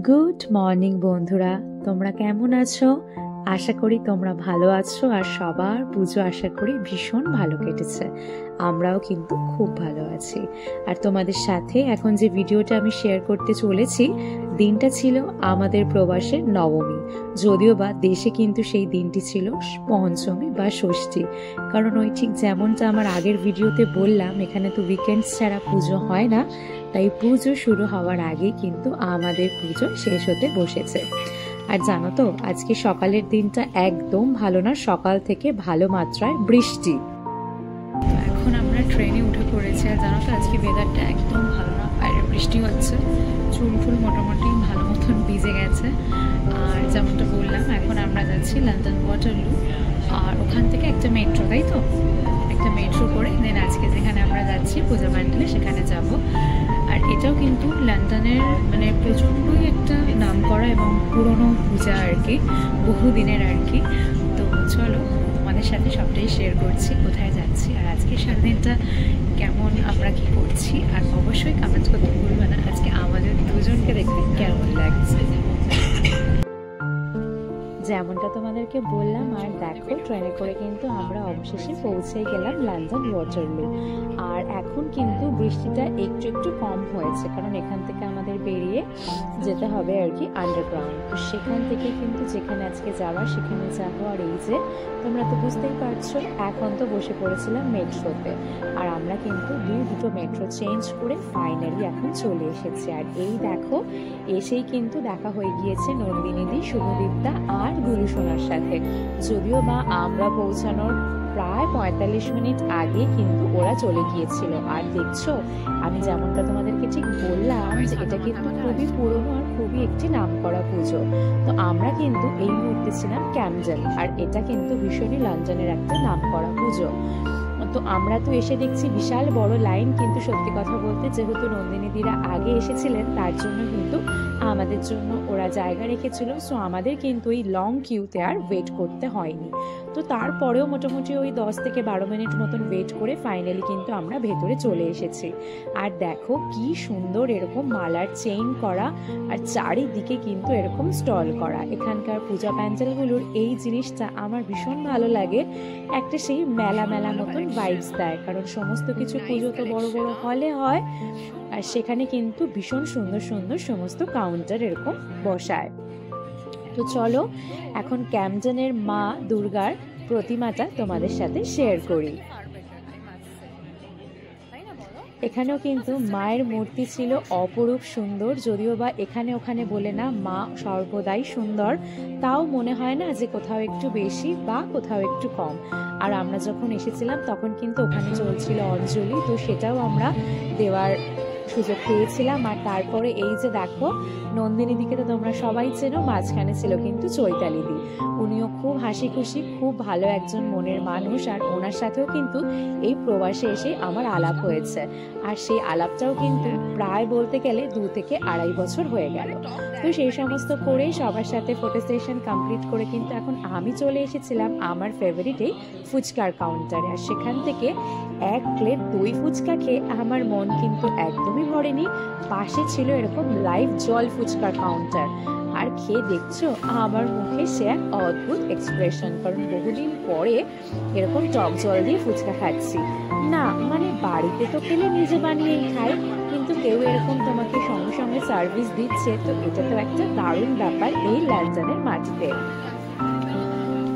Good morning বন্ধুরা, তোমরা কেমন আছো? আশা করি তোমরা ভালো আছো আর সবার পুজো আশা করি ভীষণ ভালো কেটেছে। আমরাও কিন্তু খুব ভালো আছি। আর তোমাদের সাথে এখন যে ভিডিওটা আমি শেয়ার করতে চলেছি, দিনটা ছিল আমাদের প্রবাসের নবমী, যদিও বা দেশে কিন্তু সেই দিনটি ছিল পঞ্চমী বা ষষ্ঠী। কারণ ওই ঠিক যেমনটা আমার আগের ভিডিওতে বললাম, এখানে তো উইকেন্ডস ছাড়া পুজো হয় না, তাই পুজো শুরু হওয়ার আগে কিন্তু আমাদের পুজো শেষ হতে বসেছে। আর জানো তো, আজকে সকালের দিনটা একদম ভালো না, সকাল থেকে ভালো মাত্রায় বৃষ্টি। এখন আমরা ট্রেনে উঠে পড়েছি। আর জানো তো, আজকে ওয়েদারটা একদম ভালো না, বাইরে বৃষ্টি হচ্ছে, চুল ফুল মোটামুটি ভালো মতন ভিজে গেছে। আর যেমনটা বললাম, এখন আমরা যাচ্ছি লন্ডন ওয়াটারলু, আর ওখান থেকে একটা মেট্রো, তাই তো একটা মেট্রো করে দেন আজকে যেখানে আমরা যাচ্ছি পূজা প্যান্ডেলে সেখানে যাব। আর এটাও কিন্তু লন্ডনের মানে প্রচণ্ডই একটা নাম করা এবং পুরনো পূজা আর কি, বহুদিনের আর কি। তো চলো তোমাদের সাথে সবটাই শেয়ার করছি, কোথায় যাচ্ছি আর আজকে সারাদিনটা কেমন আমরা কি করছি। আর অবশ্যই কমেন্ট করতে ভুলবে না আজকে আমাদের দুজনকে দেখতে কেমন লাগছে। যেমনটা তোমাদেরকে বললাম, আর দেখো ট্রেনে করে কিন্তু আমরা অবশেষে পৌঁছে গেলাম লন্ডন ওয়াটারলু। আর এখন কিন্তু বৃষ্টিটা একটু একটু কম হয়েছে, কারণ এখান থেকে আমাদের বেরিয়ে যেতে হবে আর কি আন্ডারগ্রাউন্ড। তো সেখান থেকে কিন্তু যেখানে আজকে যাওয়ার সেখানে যাবো। আর এই যে তোমরা তো বুঝতেই পারছো, এখন তো বসে পড়েছিলাম মেট্রোতে, আর আমরা কিন্তু দুটো মেট্রো চেঞ্জ করে ফাইনালি এখন চলে এসেছি। আর এই দেখো, এসেই কিন্তু দেখা হয়ে গিয়েছে নন্দিনীদি, শুভদীপদা আর গুরু সোনার সাথে। যদিও বা আমরা পৌঁছানোর প্রায় 45 মিনিট আগে কিন্তু ওরা চলে গিয়েছিল। আর দেখছো, আমি যেমনটা তোমাদেরকে ঠিক বললাম যে এটা কিন্তু খুবই পুরনো আর খুবই একটি নামকরা পুজো। তো আমরা কিন্তু এই মুহূর্তে ছিলাম ক্যামডেন, আর এটা কিন্তু ভীষণই লন্ডনের একটা নামকরা পুজো। তো আমরা তো এসে দেখছি বিশাল বড় লাইন, কিন্তু সত্যি কথা বলতে যেহেতু নন্দিনীদিরা আগে এসেছিলেন তার জন্য কিন্তু আমাদের জন্য ওরা জায়গা রেখেছিল, সো আমাদের কিন্তু ওই লং কিউতে আর ওয়েট করতে হয়নি। তো তারপরেও মোটামুটি ওই 10 থেকে 12 মিনিট মতন ওয়েট করে ফাইনালি কিন্তু আমরা ভেতরে চলে এসেছি। আর দেখো কি সুন্দর এরকম মালার চেইন করা, আর চারিদিকে কিন্তু এরকম স্টল করা। এখানকার পূজা প্যান্ডেলগুলোর এই জিনিসটা আমার ভীষণ ভালো লাগে, একটা সেই মেলা মেলা মতন ভাইবস দেয়। কারণ সমস্ত কিছু পুজো তো বড় বড় হলে হয়, আর সেখানে কিন্তু ভীষণ সুন্দর সুন্দর সমস্ত কাউন্টার এরকম বসায়। তো চলো এখন ক্যামডেনের মা দুর্গার প্রতিমাটা তোমাদের সাথে শেয়ার করি। এখানেও কিন্তু মায়ের মূর্তি ছিল অপরূপ সুন্দর, যদিও বা এখানে ওখানে বলে না, মা সর্বদাই সুন্দর, তাও মনে হয় না যে কোথাও একটু বেশি বা কোথাও একটু কম। আর আমরা যখন এসেছিলাম তখন কিন্তু ওখানে চলছিল অঞ্জলি, তো সেটাও আমরা দেওয়ার সুযোগ পেয়েছিলাম। আর তারপরে এই যে দেখো, নন্দিনীদিকে তো তোমরা সবাই চেনো, মাঝখানে ছিল কিন্তু চৈতালিদি। উনিও খুব হাসি খুশি, খুব ভালো একজন মনের মানুষ, আর ওনার সাথেও কিন্তু এই প্রবাসে এসে আমার আলাপ হয়েছে। আর সেই আলাপটাও কিন্তু প্রায় বলতে গেলে 2 থেকে 2.5 বছর হয়ে গেল। তো সেই সমস্ত করেই সবার সাথে ফটো সেশন কমপ্লিট করে কিন্তু এখন আমি চলে এসেছিলাম আমার ফেভারিট এই ফুচকার কাউন্টারে। আর সেখান থেকে 1 প্লেট দই ফুচকা খেয়ে আমার মন কিন্তু একদমই ভরেনি। পাশে ছিল এরকম লাইভ জল ফুচকার কাউন্টার, আর খেয়ে দেখছো আমার মুখে সে এক অদ্ভুত এক্সপ্রেশন, কারণ বহুদিন পরে এরকম টক জল দিয়ে ফুচকা খাচ্ছি না। মানে বাড়িতে তো খেলে নিজে বানিয়েই খাই, কিন্তু কেউ এরকম তোমাকে সঙ্গে সঙ্গে সার্ভিস দিচ্ছে, তো এটা তো একটা দারুণ ব্যাপার এই লন্ডনের মাটিতে।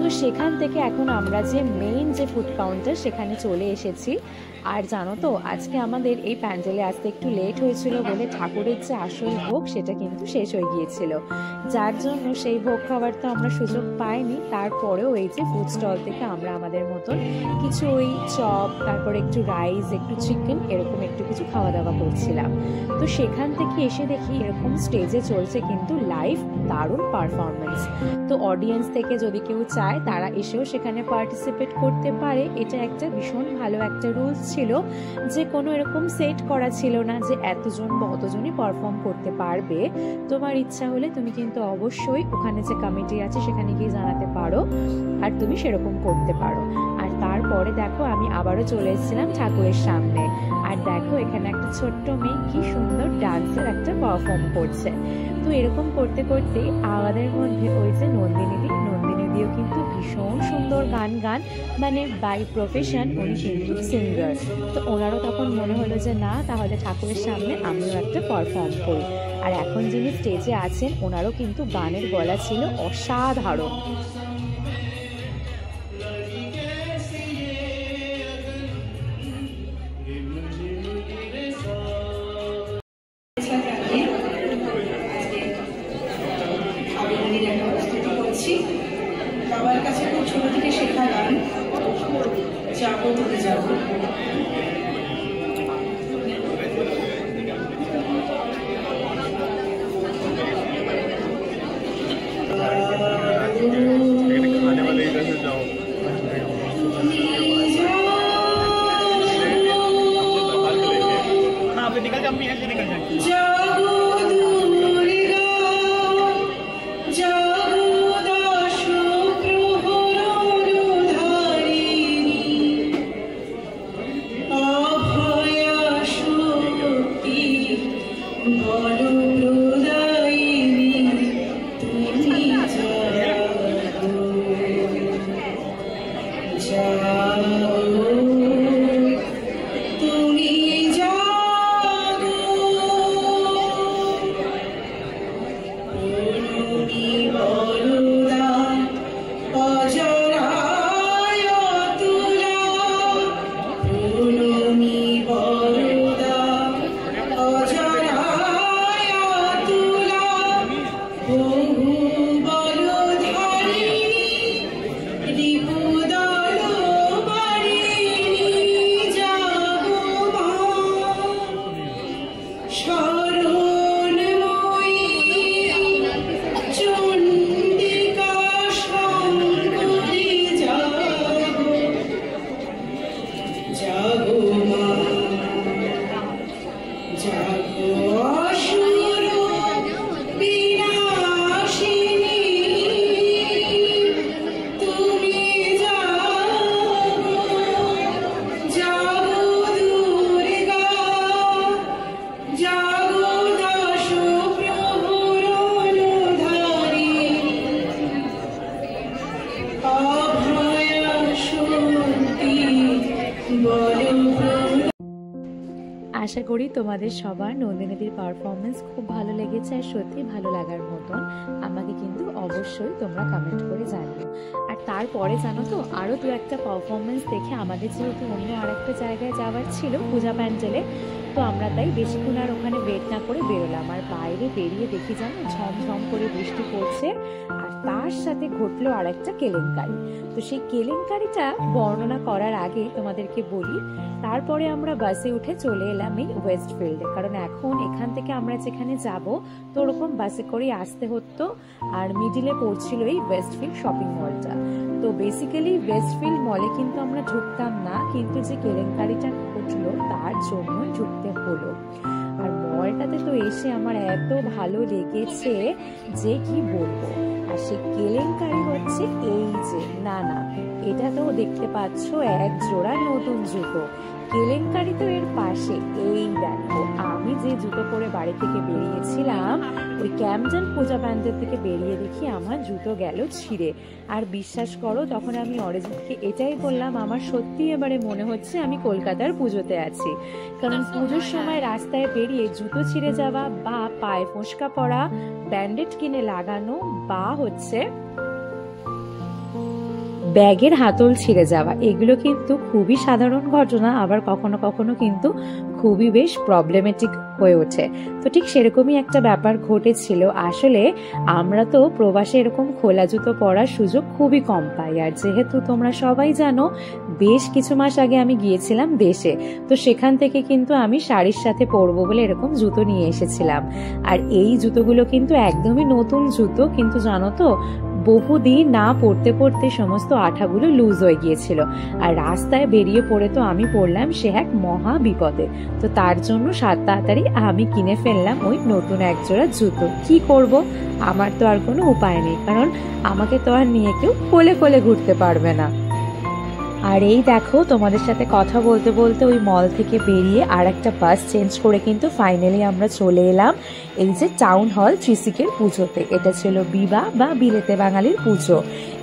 তো সেখান থেকে এখন আমরা যে মেইন যে ফুড কাউন্টার সেখানে চলে এসেছি। আর জানো তো, আজকে আমাদের এই প্যান্ডেলে আসতে একটু লেট হয়েছিল বলে ঠাকুরের যে আসল ভোগ সেটা কিন্তু শেষ হয়ে গিয়েছিল, যার জন্য সেই ভোগ খাবার তো আমরা সুযোগ পাইনি। তারপরেও এই যে ফুড স্টল থেকে আমরা আমাদের মতন কিছু ওই চপ, তারপর একটু রাইস, একটু চিকেন, এরকম একটু কিছু খাওয়া দাওয়া করছিলাম। তো সেখান থেকে এসে দেখি এরকম স্টেজে চলছে কিন্তু লাইভ দারুণ পারফরমেন্স। তো অডিয়েন্স থেকে যদি কেউ চায় তারা এসেও সেখানে পার্টিসিপেট করতে পারে, এটা একটা ভীষণ ভালো একটা রুলস ছিল যে কোনো এরকম সেট করা ছিল না যে এতজন বা অতজনই পারফর্ম করতে পারবে। তোমার ইচ্ছা হলে তুমি কিন্তু অবশ্যই ওখানে যে কমিটি আছে সেখানে গিয়ে জানাতে পারো আর তুমি সেরকম করতে পারো। আর তারপরে দেখো আমি আবারও চলে এসেছিলাম ঠাকুরের সামনে, আর দেখো এখানে একটা ছোট্ট মেয়ে কি সুন্দর ডান্সের একটা পারফর্ম করছে। তো এরকম করতে করতে আমাদের মধ্যে ওই যে নন্দিনীদিও কিন্তু ভীষণ সুন্দর গান, মানে বাই প্রফেশন উনি কিন্তু সিঙ্গার। তো ওনারও তখন মনে হলো যে না, তাহলে ঠাকুরের সামনে আমিও একটা পারফর্ম করি। আর এখন যিনি স্টেজে আছেন ওনারও কিন্তু গানের গলা ছিল অসাধারণ। বাবার কাছে খুব ছোট থেকে শেখা গান যাবো তুমি যাবো। আশা করি তোমাদের সবার নন্দিনীদির পারফরমেন্স খুব ভালো লেগেছে, আর সত্যি ভালো লাগার মতন আমাকে কিন্তু অবশ্যই তোমরা কমেন্ট করে জানিও। আর তারপরে জানো তো আরও দু একটা পারফরমেন্স দেখে আমাদের যেহেতু অন্য আর একটা জায়গায় যাওয়ার ছিল পূজা প্যান্ডেলে, তো আমরা তাই বেশিক্ষণ আর ওখানে ওয়েট না করে বেরোলাম। আর বাইরে বেরিয়ে দেখি জানো ঝমঝম করে বৃষ্টি পড়ছে, আর তার সাথে ঘটলো আর একটা কেলেঙ্কারি। তো সেই কেলেঙ্কারিটা বর্ণনা করার আগে তোমাদেরকে বলি, তারপরে আমরা বাসে উঠে চলে এলাম এই ওয়েস্টফিল্ডে, কারণ এখন এখান থেকে আমরা যেখানে যাব তো ওরকম বাসে করে আসতে হতো, আর মিডিলে পড়ছিল এই ওয়েস্টফিল্ড শপিং মলটা। তো বেসিক্যালি ওয়েস্টফিল্ড মলে কিন্তু আমরা ঢুকতাম না, কিন্তু যে কেলেঙ্কারিটা ঘটলো তার জন্য ঢুকতে হলো। আর মলটাতে তো এসে আমার এত ভালো লেগেছে যে কি বলবো। আর সে কেলেঙ্কারি হচ্ছে এই যে না এটা তো দেখতে পাচ্ছ এক জোড়া নতুন জুতো। কেলেঙ্কারি তো এর পাশে এই দেখো, আমি যে জুতো পরে বাড়ি থেকে বেরিয়েছিলাম ওই ক্যাম্পডন পূজা প্যান্ডেল থেকে বেরিয়ে দেখি আমার জুতো গেল ছিঁড়ে। আর বিশ্বাস করো তখন আমি অরিজিৎকে এটাই বললাম, আমার সত্যি এবারে মনে হচ্ছে আমি কলকাতার পুজোতে আছি, কারণ পুজোর সময় রাস্তায় বেরিয়ে জুতো ছিঁড়ে যাওয়া বা পায়ে ফোঁসকা পড়া, ব্যান্ডেড কিনে লাগানো, বা হচ্ছে ব্যাগের হাতল ছিঁড়ে যাওয়া, এগুলো কিন্তু খুবই সাধারণ ঘটনা, আবার কখনো কখনো কিন্তু খুবই বেশ প্রবলেমেটিক হয়ে ওঠে। তো ঠিক সেরকমই একটা ব্যাপার ঘটেছিল। আসলে আমরা তো প্রবাসে এরকম খোলা জুতো পরার সুযোগ খুবই কম পাই, আর যেহেতু তোমরা সবাই জানো বেশ কিছু মাস আগে আমি গিয়েছিলাম দেশে, তো সেখান থেকে কিন্তু আমি শাড়ির সাথে পরবো বলে এরকম জুতো নিয়ে এসেছিলাম। আর এই জুতোগুলো কিন্তু একদমই নতুন জুতো, কিন্তু জানো তো বহুদিন না পড়তে পড়তে সমস্ত আঠাগুলো লুজ হয়ে গিয়েছিল, আর রাস্তায় বেরিয়ে পড়ে তো আমি পড়লাম সে এক মহা বিপদে। তো তার জন্য তাড়াতাড়ি আমি কিনে ফেললাম ওই নতুন একজোড়া জুতো। কি করব, আমার তো আর কোনো উপায় নেই, কারণ আমাকে তো আর নিয়ে কেউ কোলে কোলে ঘুরতে পারবে না। আর এই দেখো, তোমাদের সাথে কথা বলতে বলতে ওই মল থেকে বেরিয়ে আর একটা বাস চেঞ্জ করে কিন্তু ফাইনালি আমরা চলে এলাম এই যে টাউন হল ত্রিশিকের পুজোতে। এটা ছিল বিবাহ বা বিলেতে বাঙালির পুজো।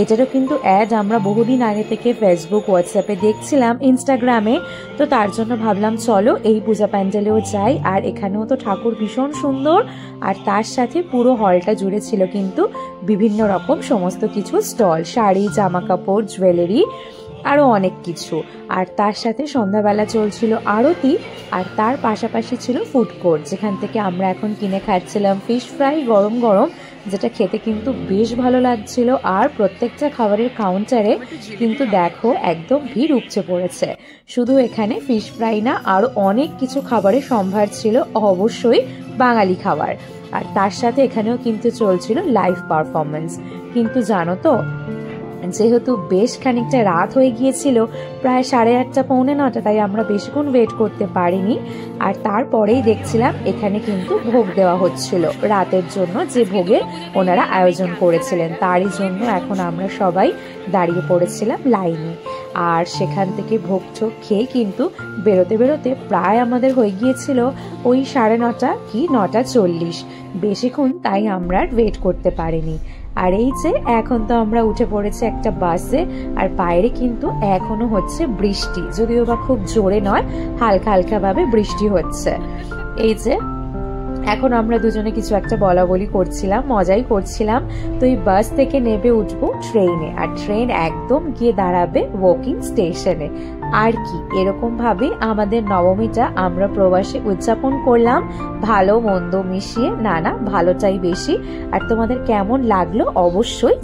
এটারও কিন্তু অ্যাড আমরা বহুদিন আগে থেকে ফেসবুক, হোয়াটসঅ্যাপে দেখছিলাম, ইনস্টাগ্রামে। তো তার জন্য ভাবলাম চলো এই পূজা প্যান্ডেলেও যাই। আর এখানেও তো ঠাকুর ভীষণ সুন্দর, আর তার সাথে পুরো হলটা জুড়ে ছিল কিন্তু বিভিন্ন রকম সমস্ত কিছু স্টল, শাড়ি, জামা কাপড়, জুয়েলারি, আরও অনেক কিছু। আর তার সাথে সন্ধ্যাবেলা চলছিল আরতি, আর তার পাশাপাশি ছিল ফুড কোর্ট, যেখান থেকে আমরা এখন কিনে খাচ্ছিলাম ফিশ ফ্রাই গরম গরম, যেটা খেতে কিন্তু বেশ ভালো লাগছিল। আর প্রত্যেকটা খাবারের কাউন্টারে কিন্তু দেখো একদম ভিড় উপচে পড়েছে। শুধু এখানে ফিশ ফ্রাই না, আরও অনেক কিছু খাবারের সম্ভার ছিল, অবশ্যই বাঙালি খাবার। আর তার সাথে এখানেও কিন্তু চলছিল লাইভ পারফরমেন্স। কিন্তু জানো তো, যেহেতু বেশ খানিকটা রাত হয়ে গিয়েছিল, প্রায় 8:30 পৌনে 9টা, তাই আমরা বেশিক্ষণ ওয়েট করতে পারিনি। আর তারপরেই দেখছিলাম এখানে কিন্তু ভোগ দেওয়া হচ্ছিল রাতের জন্য, যে ভোগের ওনারা আয়োজন করেছিলেন, তারই জন্য এখন আমরা সবাই দাঁড়িয়ে পড়েছিলাম লাইনে। আর সেখান থেকে ভোগ টোগ খেয়ে কিন্তু বেরোতে বেরোতে প্রায় আমাদের হয়ে গিয়েছিল ওই 9:30 কি 9:40, বেশিক্ষণ তাই আমরা ওয়েট করতে পারিনি। আর এই যে এখন তো আমরা উঠে পড়েছি একটা বাসে, আর বাইরে কিন্তু এখনো হচ্ছে বৃষ্টি, যদিও বা খুব জোরে নয়, হালকা হালকা ভাবে বৃষ্টি হচ্ছে। এই যে এখন আমরা দুজনে কিছু একটা বলা বলি করছিলাম, মজাই করছিলাম। তো এই বাস থেকে নেমে উঠবো ট্রেনে, আর ট্রেন একদম গিয়ে দাঁড়াবে ওয়াকিং স্টেশনে। আর কি, এরকম ভাবে আমাদের নবমীটা আমরা প্রবাসে উদযাপন করলাম, ভালো মন্দ মিশিয়ে। না ভালোটাই বেশি। আর তোমাদের কেমন লাগলো অবশ্যই